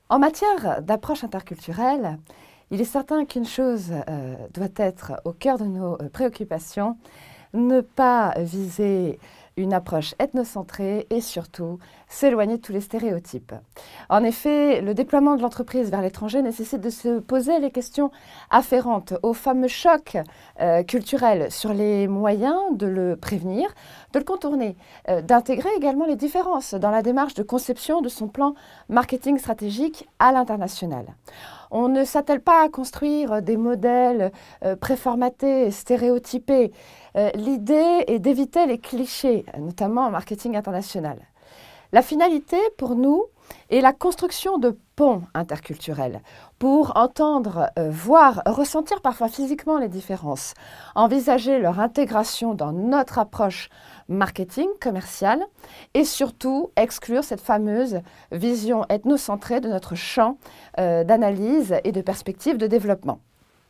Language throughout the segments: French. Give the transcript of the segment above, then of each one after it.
En matière d'approche interculturelle, il est certain qu'une chose doit être au cœur de nos préoccupations, ne pas viser une approche ethnocentrée et surtout s'éloigner de tous les stéréotypes. En effet, le déploiement de l'entreprise vers l'étranger nécessite de se poser les questions afférentes au fameux choc culturel sur les moyens de le prévenir, de le contourner, d'intégrer également les différences dans la démarche de conception de son plan marketing stratégique à l'international. On ne s'attelle pas à construire des modèles préformatés, stéréotypés. L'idée est d'éviter les clichés, notamment en marketing international. La finalité, pour nous, est la construction de ponts interculturels pour entendre, voir, ressentir parfois physiquement les différences, envisager leur intégration dans notre approche marketing commerciale et surtout exclure cette fameuse vision ethnocentrée de notre champ d'analyse et de perspective de développement.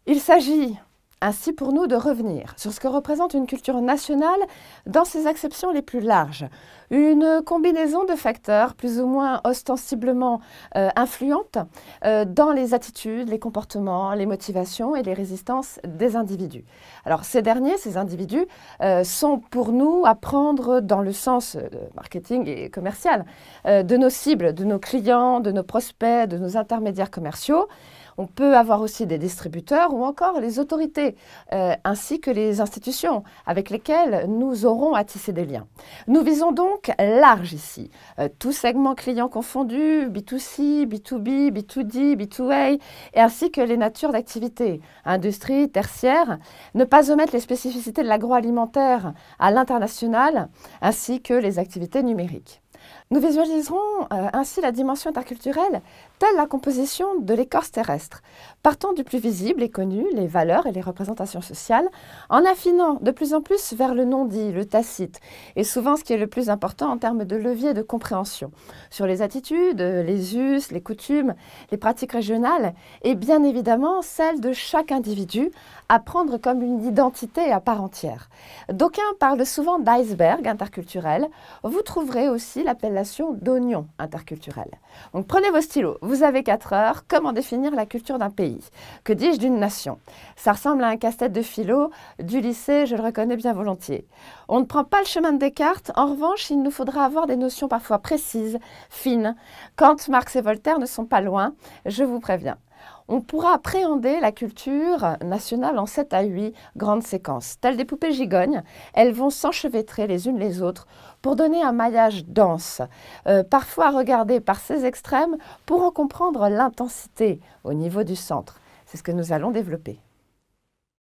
Il s'agit ainsi pour nous de revenir sur ce que représente une culture nationale dans ses acceptions les plus larges, une combinaison de facteurs plus ou moins ostensiblement influentes dans les attitudes, les comportements, les motivations et les résistances des individus. Alors ces derniers, ces individus, sont pour nous à prendre dans le sens marketing et commercial de nos cibles, de nos clients, de nos prospects, de nos intermédiaires commerciaux. On peut avoir aussi des distributeurs ou encore les autorités, ainsi que les institutions avec lesquelles nous aurons à tisser des liens. Nous visons donc large ici, tous segments clients confondus, B2C, B2B, B2D, B2A, et ainsi que les natures d'activité, industrie, tertiaire, ne pas omettre les spécificités de l'agroalimentaire à l'international, ainsi que les activités numériques. Nous visualiserons ainsi la dimension interculturelle telle la composition de l'écorce terrestre, partant du plus visible et connu, les valeurs et les représentations sociales, en affinant de plus en plus vers le non-dit, le tacite, et souvent ce qui est le plus important en termes de levier de compréhension, sur les attitudes, les us, les coutumes, les pratiques régionales, et bien évidemment celles de chaque individu à prendre comme une identité à part entière. D'aucuns parlent souvent d'iceberg interculturel, vous trouverez aussi l'appellation d'oignon interculturel. Donc prenez vos stylos, vous avez 4 heures, comment définir la culture d'un pays? Que dis-je d'une nation? Ça ressemble à un casse-tête de philo du lycée, je le reconnais bien volontiers. On ne prend pas le chemin de Descartes, en revanche, il nous faudra avoir des notions parfois précises, fines. Kant, Marx et Voltaire ne sont pas loin, je vous préviens. On pourra appréhender la culture nationale en 7 à 8 grandes séquences. Telles des poupées gigognes, elles vont s'enchevêtrer les unes les autres pour donner un maillage dense, parfois regardé par ces extrêmes pour en comprendre l'intensité au niveau du centre. C'est ce que nous allons développer.